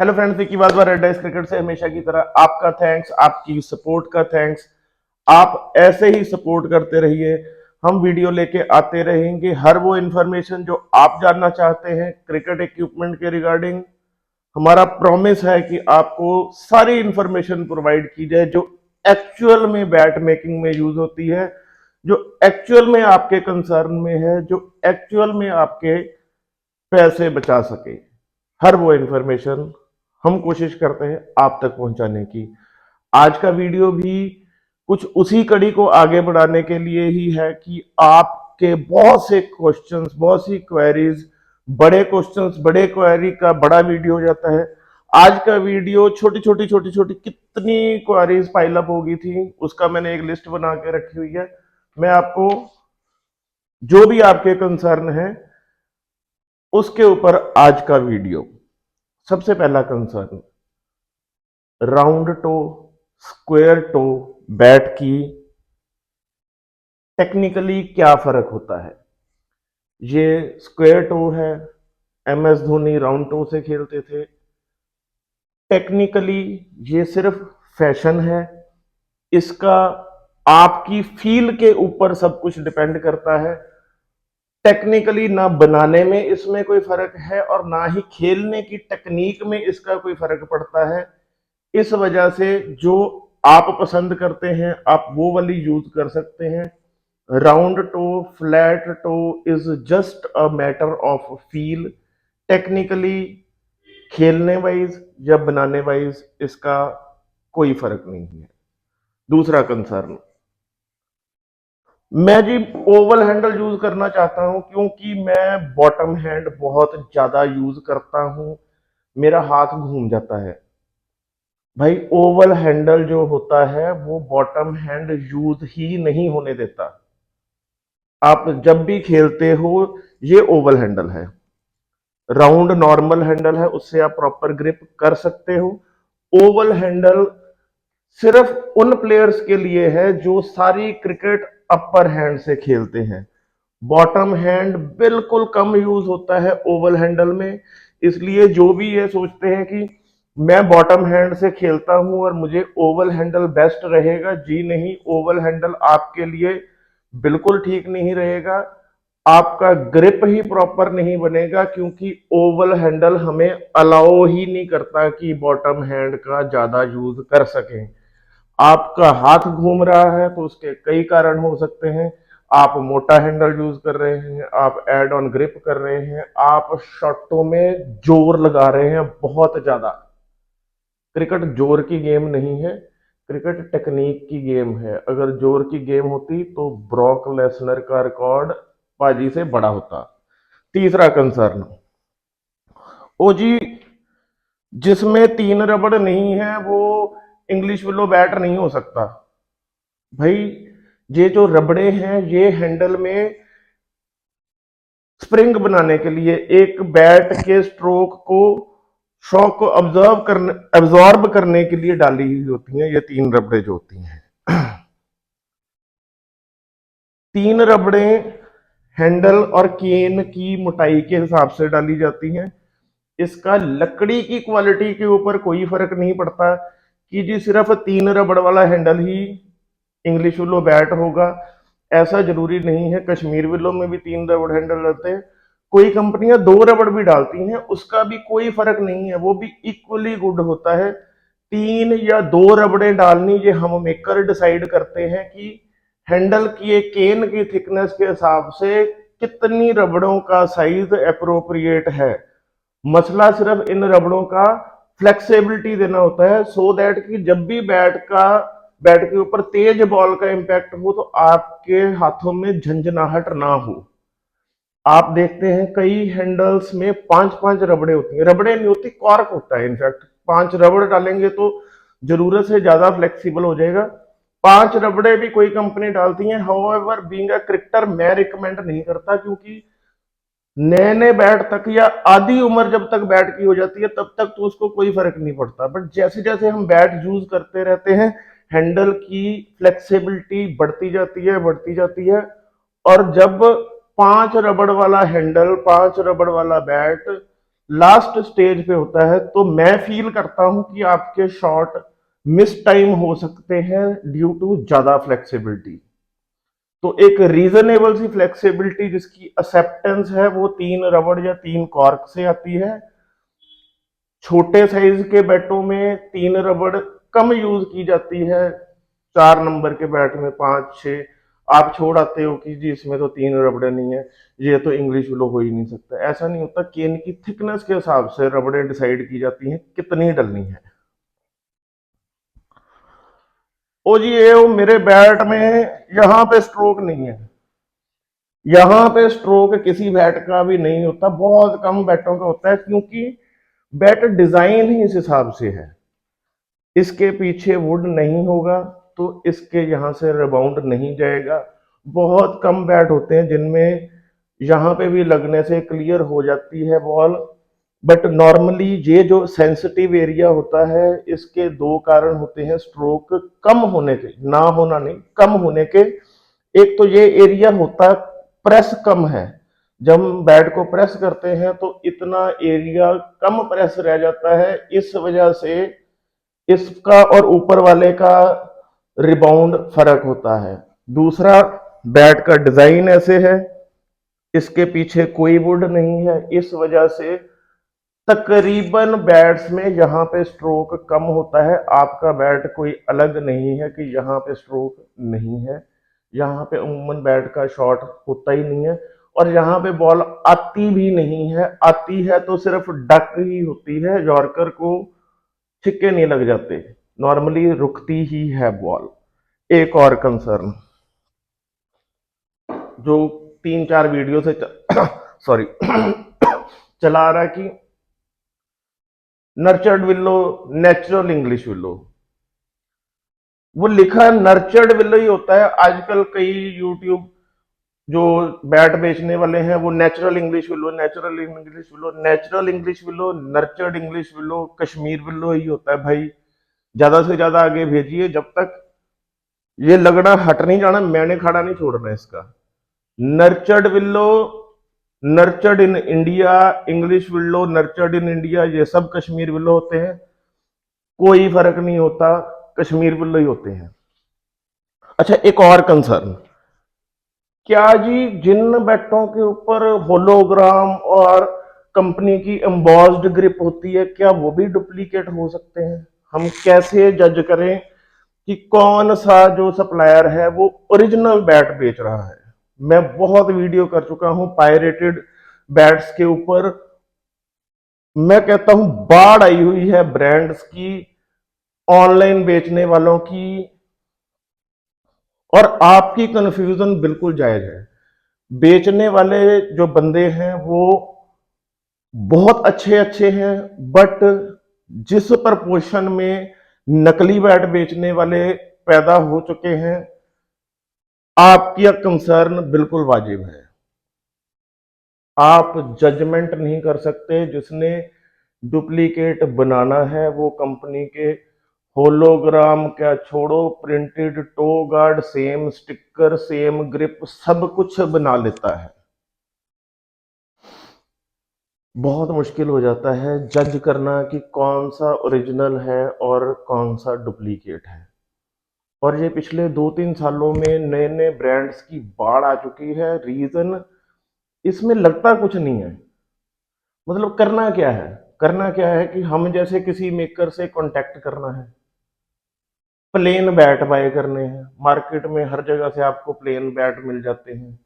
Hello friends, Vicky Bajwa red dice cricket से हमेशा की तरह आपका थैंक्स, आपकी सपोर्ट का थैंक्स। आप ऐसे ही सपोर्ट करते रहिए। हम वीडियो लेके आते रहेंगे। हर वो इंफॉर्मेशन जो आप जानना चाहते हैं क्रिकेट इक्विपमेंट के रिगार्डिंग, हमारा प्रॉमिस है कि आपको सारी इंफॉर्मेशन प्रोवाइड की जाए जो एक्चुअल में बैट मेकिंग में यूज होती है, जो एक्चुअल में आपके कंसर्न में है, जो एक्चुअल में आपके पैसे बचा सके। हर वो इंफॉर्मेशन हम कोशिश करते हैं आप तक पहुंचाने की। आज का वीडियो भी कुछ उसी कड़ी को आगे बढ़ाने के लिए ही है कि आपके बहुत से क्वेश्चंस, बहुत सी क्वेरीज, बड़े क्वेश्चंस, बड़े क्वेरी का बड़ा वीडियो हो जाता है। आज का वीडियो छोटी छोटी कितनी क्वेरीज पाइल अप हो गई थी उसका मैंने एक लिस्ट बना के रखी हुई है। मैं आपको जो भी आपके कंसर्न है उसके ऊपर आज का वीडियो। सबसे पहला concern, round toe, square toe bat की टेक्निकली क्या फर्क होता है। ये स्क्वायर टो है, M S Dhoni round toe से खेलते थे। टेक्निकली ये सिर्फ फैशन है। इसका आपकी फील के ऊपर सब कुछ डिपेंड करता है। टेक्निकली ना बनाने में इसमें कोई फर्क है और ना ही खेलने की टेक्निक में इसका कोई फर्क पड़ता है। इस वजह से जो आप पसंद करते हैं आप वो वाली यूज कर सकते हैं। Round toe, flat toe is just a matter of feel. Technically, खेलने वाइज या बनाने वाइज इसका कोई फर्क नहीं है। दूसरा कंसर्न, मैं जी ओवल हैंडल यूज करना चाहता हूं क्योंकि मैं बॉटम हैंड बहुत ज्यादा यूज करता हूं, मेरा हाथ घूम जाता है। भाई ओवल हैंडल जो होता है वो बॉटम हैंड यूज ही नहीं होने देता। आप जब भी खेलते हो, ये ओवल हैंडल है। राउंड नॉर्मल हैंडल है, उससे आप प्रॉपर ग्रिप कर सकते हो। ओवल हैंडल सिर्फ उन प्लेयर्स के लिए है जो सारी क्रिकेट अपर हैंड से खेलते हैं। बॉटम हैंड बिल्कुल कम यूज होता है ओवल हैंडल में। इसलिए जो भी ये सोचते हैं कि मैं बॉटम हैंड से खेलता हूं और मुझे ओवल हैंडल बेस्ट रहेगा, जी नहीं, ओवल हैंडल आपके लिए बिल्कुल ठीक नहीं रहेगा। आपका ग्रिप ही प्रॉपर नहीं बनेगा क्योंकि ओवल हैंडल हमें अलाउ ही नहीं करता कि बॉटम हैंड का ज्यादा यूज कर सकें। आपका हाथ घूम रहा है तो उसके कई कारण हो सकते हैं। आप मोटा हैंडल यूज कर रहे हैं, आप एड ऑन ग्रिप कर रहे हैं, आप शॉटों में जोर लगा रहे हैं बहुत ज्यादा। क्रिकेट जोर की गेम नहीं है, क्रिकेट टेक्निक की गेम है। अगर जोर की गेम होती तो ब्रॉक लेसनर का रिकॉर्ड पाजी से बड़ा होता। तीसरा कंसर्न, ओ जी, जिसमें तीन रबड़ नहीं है वो इंग्लिश विलो बैट नहीं हो सकता। भाई ये जो रबड़े हैं ये हैंडल में स्प्रिंग बनाने के लिए, एक बैट के स्ट्रोक को, शॉक को एब्जॉर्ब करने के लिए डाली हुई होती हैं ये तीन रबड़े जो होती हैं। तीन रबड़े हैंडल और केन की मोटाई के हिसाब से डाली जाती हैं। इसका लकड़ी की क्वालिटी के ऊपर कोई फर्क नहीं पड़ता कि जी सिर्फ तीन रबड़ वाला हैंडल ही इंग्लिश विलो बैट होगा। ऐसा जरूरी नहीं है। कश्मीर विलो में भी तीन रबड़ हैंडल रहते हैं। कोई कंपनियां दो रबड़ भी डालती हैं, उसका भी कोई फर्क नहीं है, वो भी इक्वली गुड होता है। तीन या दो रबड़े डालनी ये हम मेकर डिसाइड करते हैं कि हैंडल की केन की थिकनेस के हिसाब से कितनी रबड़ों का साइज अप्रोप्रिएट है। मसला सिर्फ इन रबड़ों का फ्लेक्सिबिलिटी देना होता है सो दैट कि जब भी बैट के ऊपर तेज बॉल का इंपैक्ट हो तो आपके हाथों में झंझनाहट ना हो। आप देखते हैं कई हैंडल्स में पांच पांच रबड़े होती हैं, रबड़े नहीं होती, कॉर्क होता है। इनफैक्ट पांच रबड़ डालेंगे तो जरूरत से ज्यादा फ्लेक्सिबल हो जाएगा। पांच रबड़े भी कोई कंपनी डालती है। हाउएवर बीइंग अ क्रिकेटर मैं रिकमेंड नहीं करता क्योंकि नए नए बैट तक या आधी उम्र जब तक बैट की हो जाती है तब तक तो उसको कोई फर्क नहीं पड़ता, बट जैसे जैसे हम बैट यूज करते रहते हैं हैंडल की फ्लेक्सिबिलिटी बढ़ती जाती है, बढ़ती जाती है। और जब पांच रबड़ वाला हैंडल, पांच रबड़ वाला बैट लास्ट स्टेज पे होता है, तो मैं फील करता हूं कि आपके शॉट मिस टाइम हो सकते हैं ड्यू टू ज्यादा फ्लेक्सिबिलिटी। तो एक रीजनेबल सी फ्लेक्सिबिलिटी जिसकी एक्सेप्टेंस है वो 3 रबड़ या 3 कॉर्क से आती है। छोटे साइज के बैटों में 3 रबड़ कम यूज की जाती है, 4 नंबर के बैट में 5 6 आप छोड़ आते हो कि जी इसमें तो 3 रबड़े नहीं है, ये तो इंग्लिश फ्लो हो ही नहीं सकता। ऐसा नहीं होता, केन की थिकनेस के हिसाब से रबड़े डिसाइड की जाती हैं कितनी डलनी है। ओ जी ये वो मेरे बैट में यहाँ पे स्ट्रोक नहीं है, यहाँ पे स्ट्रोक किसी बैट का भी नहीं होता, बहुत कम बैटों का होता है, क्योंकि बैट डिजाइन ही इस हिसाब से है। इसके पीछे वुड नहीं होगा तो इसके यहाँ से रिबाउंड नहीं जाएगा। बहुत कम बैट होते हैं जिनमें यहाँ पे भी लगने से क्लियर हो जाती है बॉल। बट नॉर्मली ये जो सेंसिटिव एरिया होता है, इसके 2 कारण होते हैं स्ट्रोक कम होने के, ना होना नहीं, कम होने के। एक तो ये एरिया होता है, प्रेस कम है, जब हम बैट को प्रेस करते हैं तो इतना एरिया कम प्रेस रह जाता है, इस वजह से इसका और ऊपर वाले का रिबाउंड फर्क होता है। दूसरा, बैट का डिजाइन ऐसे है, इसके पीछे कोई वुड नहीं है, इस वजह से तकरीबन बैट्स में यहाँ पे स्ट्रोक कम होता है। आपका बैट कोई अलग नहीं है कि यहाँ पे स्ट्रोक नहीं है, यहाँ पे उम्मन बैट का शॉट होता ही नहीं है, और यहाँ पे बॉल आती भी नहीं है, आती है तो सिर्फ डक ही होती है, यॉर्कर को छिक्के नहीं लग जाते, नॉर्मली रुकती ही है बॉल। एक और कंसर्न जो 3 4 वीडियो से सॉरी चला आ रहा है कि nurtured willow, natural English willow, वो लिखा नर्चर्ड विलो ही होता है। आजकल कई यूट्यूब जो बैट बेचने वाले हैं वो natural English willow, natural English willow, natural English willow, nurtured English willow, Kashmir willow ही होता है। भाई ज्यादा से ज्यादा आगे भेजिए, जब तक ये लगना हट नहीं जाना, मैंने खड़ा नहीं छोड़ना इसका। Nurtured willow, nurtured in India, English willow, nurtured in India, ये सब कश्मीर विलो होते हैं, कोई फर्क नहीं होता, कश्मीर विलो ही होते हैं। अच्छा, एक और कंसर्न, क्या जी जिन बैटों के ऊपर होलोग्राम और कंपनी की एम्बॉस्ड ग्रिप होती है, क्या वो भी डुप्लीकेट हो सकते हैं? हम कैसे जज करें कि कौन सा जो सप्लायर है वो ओरिजिनल बैट बेच रहा है? मैं बहुत वीडियो कर चुका हूं पायरेटेड बैट्स के ऊपर। मैं कहता हूं बाढ़ आई हुई है ब्रांड्स की, ऑनलाइन बेचने वालों की, और आपकी कंफ्यूजन बिल्कुल जायज है। बेचने वाले जो बंदे हैं वो बहुत अच्छे अच्छे हैं, बट जिस प्रपोर्शन में नकली बैट बेचने वाले पैदा हो चुके हैं, आपकी कंसर्न बिल्कुल वाजिब है। आप जजमेंट नहीं कर सकते, जिसने डुप्लीकेट बनाना है वो कंपनी के होलोग्राम क्या छोड़ो, printed toe guard, same sticker, same grip, सब कुछ बना लेता है। बहुत मुश्किल हो जाता है जज करना कि कौन सा ओरिजिनल है और कौन सा डुप्लीकेट है। और ये पिछले 2 3 सालों में नए नए ब्रांड्स की बाढ़ आ चुकी है। रीजन इसमें लगता कुछ नहीं है, मतलब करना क्या है, करना क्या है कि हम जैसे किसी मेकर से कांटेक्ट करना है, प्लेन बैट बाय करने हैं, मार्केट में हर जगह से आपको प्लेन बैट मिल जाते हैं,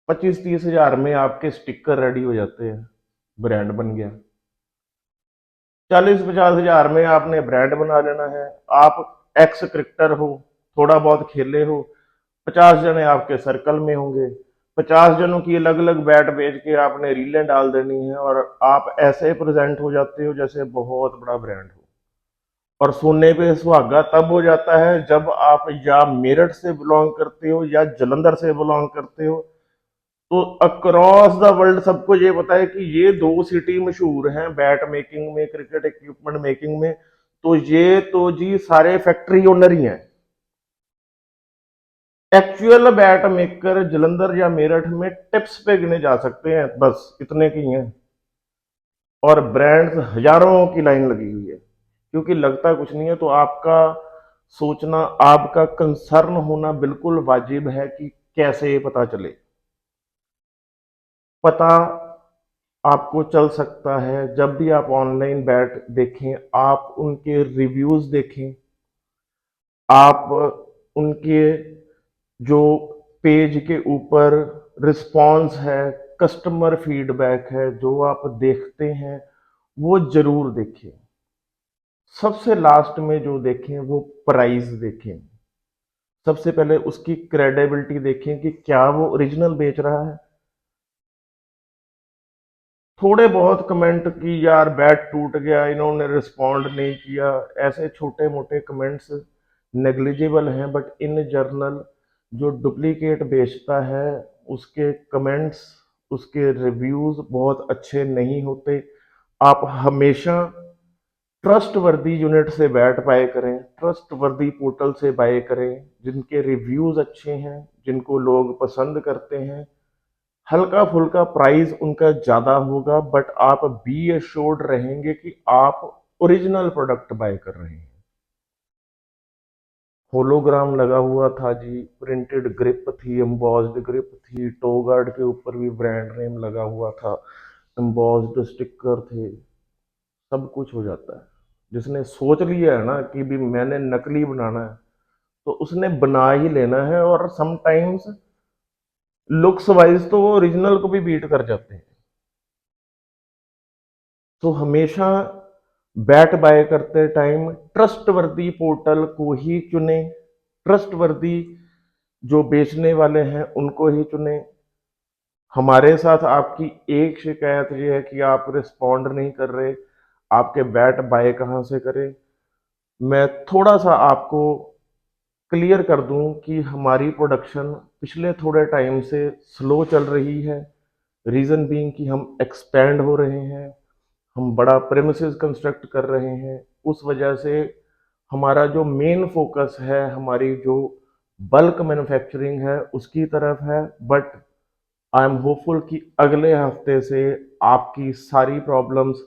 25 30 हजार में आपके स्टिकर रेडी हो जाते हैं, ब्रांड बन गया। 40 50 हजार में आपने ब्रांड बना लेना है। आप एक्स क्रिकेटर हो, थोड़ा बहुत खेले हो, 50 जने आपके सर्कल में होंगे, 50 जनों की अलग अलग बैट बेच के आपने रीलें डाल देनी है, और आप ऐसे प्रेजेंट हो जाते हो जैसे बहुत बड़ा ब्रांड हो। और सोने पे सुहागा तब हो जाता है जब आप या मेरठ से बिलोंग करते हो या जलंधर से बिलोंग करते हो, तो अक्रॉस द वर्ल्ड सबको ये पता है कि ये 2 सिटी मशहूर हैं बैट मेकिंग में, क्रिकेट इक्विपमेंट मेकिंग में, तो ये तो जी सारे फैक्ट्री ओनर ही हैं। एक्चुअल बैट मेकर जलंधर या मेरठ में टिप्स पे गिने जा सकते हैं, बस इतने की हैं। और ब्रांड्स हजारों की लाइन लगी हुई है, क्योंकि लगता कुछ नहीं है। तो आपका सोचना, आपका कंसर्न होना बिल्कुल वाजिब है कि कैसे ये पता चले। पता आपको चल सकता है जब भी आप ऑनलाइन बैट देखें, आप उनके रिव्यूज देखें, आप उनके जो पेज के ऊपर रिस्पॉन्स है, कस्टमर फीडबैक है, जो आप देखते हैं वो जरूर देखें। सबसे लास्ट में जो देखें वो प्राइस देखें। सबसे पहले उसकी क्रेडिबिलिटी देखें कि क्या वो ओरिजिनल बेच रहा है। थोड़े बहुत कमेंट की यार बैट टूट गया, इन्होंने रिस्पॉन्ड नहीं किया, ऐसे छोटे मोटे कमेंट्स नेग्लिजिबल हैं, बट इन जर्नल जो डुप्लीकेट बेचता है उसके कमेंट्स, उसके रिव्यूज बहुत अच्छे नहीं होते। आप हमेशा ट्रस्ट वर्दी यूनिट से बैट बाय करें, ट्रस्ट वर्दी पोर्टल से बाय करें, जिनके रिव्यूज अच्छे हैं, जिनको लोग पसंद करते हैं। हल्का फुल्का प्राइस उनका ज्यादा होगा, बट आप बी एश्योर्ड रहेंगे कि आप ओरिजिनल प्रोडक्ट बाय कर रहे हैं। होलोग्राम लगा हुआ था जी, प्रिंटेड ग्रिप थी, एम्बॉस्ड ग्रिप थी, टो गार्ड के ऊपर भी ब्रांड नेम लगा हुआ था, एम्बॉस्ड स्टिकर थे, सब कुछ हो जाता है। जिसने सोच लिया है ना कि भी मैंने नकली बनाना है, तो उसने बना ही लेना है। और समटाइम्स लुक्स वाइज तो वो ओरिजिनल को भी बीट कर जाते हैं। तो हमेशा बैट बाय करते टाइम ट्रस्टवर्दी पोर्टल को ही चुने, ट्रस्टवर्दी जो बेचने वाले हैं उनको ही चुने। हमारे साथ आपकी एक शिकायत ये है कि आप रिस्पॉन्ड नहीं कर रहे, आपके बैट बाय कहाँ से करें। मैं थोड़ा सा आपको क्लियर कर दूं कि हमारी प्रोडक्शन पिछले थोड़े टाइम से स्लो चल रही है। रीज़न बीइंग कि हम एक्सपैंड हो रहे हैं, हम बड़ा प्रेमिसेस कंस्ट्रक्ट कर रहे हैं। उस वजह से हमारा जो मेन फोकस है, हमारी जो बल्क मैन्युफैक्चरिंग है उसकी तरफ है। बट आई एम होपफुल कि अगले हफ्ते से आपकी सारी प्रॉब्लम्स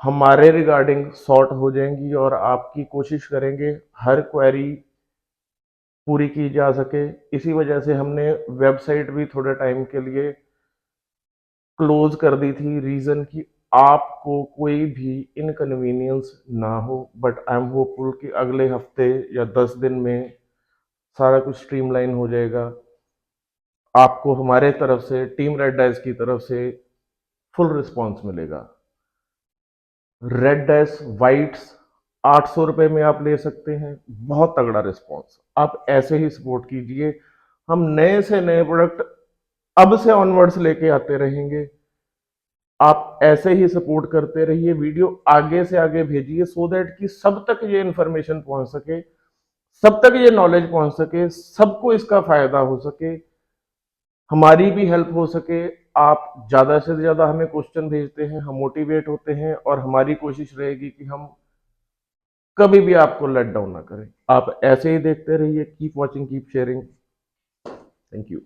हमारे रिगार्डिंग सॉर्ट हो जाएंगी, और आपकी कोशिश करेंगे हर क्वेरी पूरी की जा सके। इसी वजह से हमने वेबसाइट भी थोड़े टाइम के लिए क्लोज कर दी थी, रीज़न कि आपको कोई भी इनकन्वीनियंस ना हो। बट आई एम होपफुल कि अगले हफ्ते या 10 दिन में सारा कुछ स्ट्रीमलाइन हो जाएगा। आपको हमारे तरफ से, टीम रेड डाइस की तरफ से फुल रिस्पॉन्स मिलेगा। रेड डाइस वाइट्स 800 रुपये में आप ले सकते हैं, बहुत तगड़ा रिस्पॉन्स। आप ऐसे ही सपोर्ट कीजिए, हम नए से नए प्रोडक्ट अब से ऑनवर्ड्स लेके आते रहेंगे। आप ऐसे ही सपोर्ट करते रहिए, वीडियो आगे से आगे भेजिए, सो दैट कि सब तक ये इंफॉर्मेशन पहुंच सके, सब तक ये नॉलेज पहुंच सके, सबको इसका फायदा हो सके, हमारी भी हेल्प हो सके। आप ज्यादा से ज्यादा हमें क्वेश्चन भेजते हैं, हम मोटिवेट होते हैं, और हमारी कोशिश रहेगी कि हम कभी भी आपको लेट डाउन ना करें। आप ऐसे ही देखते रहिए। Keep watching, keep sharing. Thank you.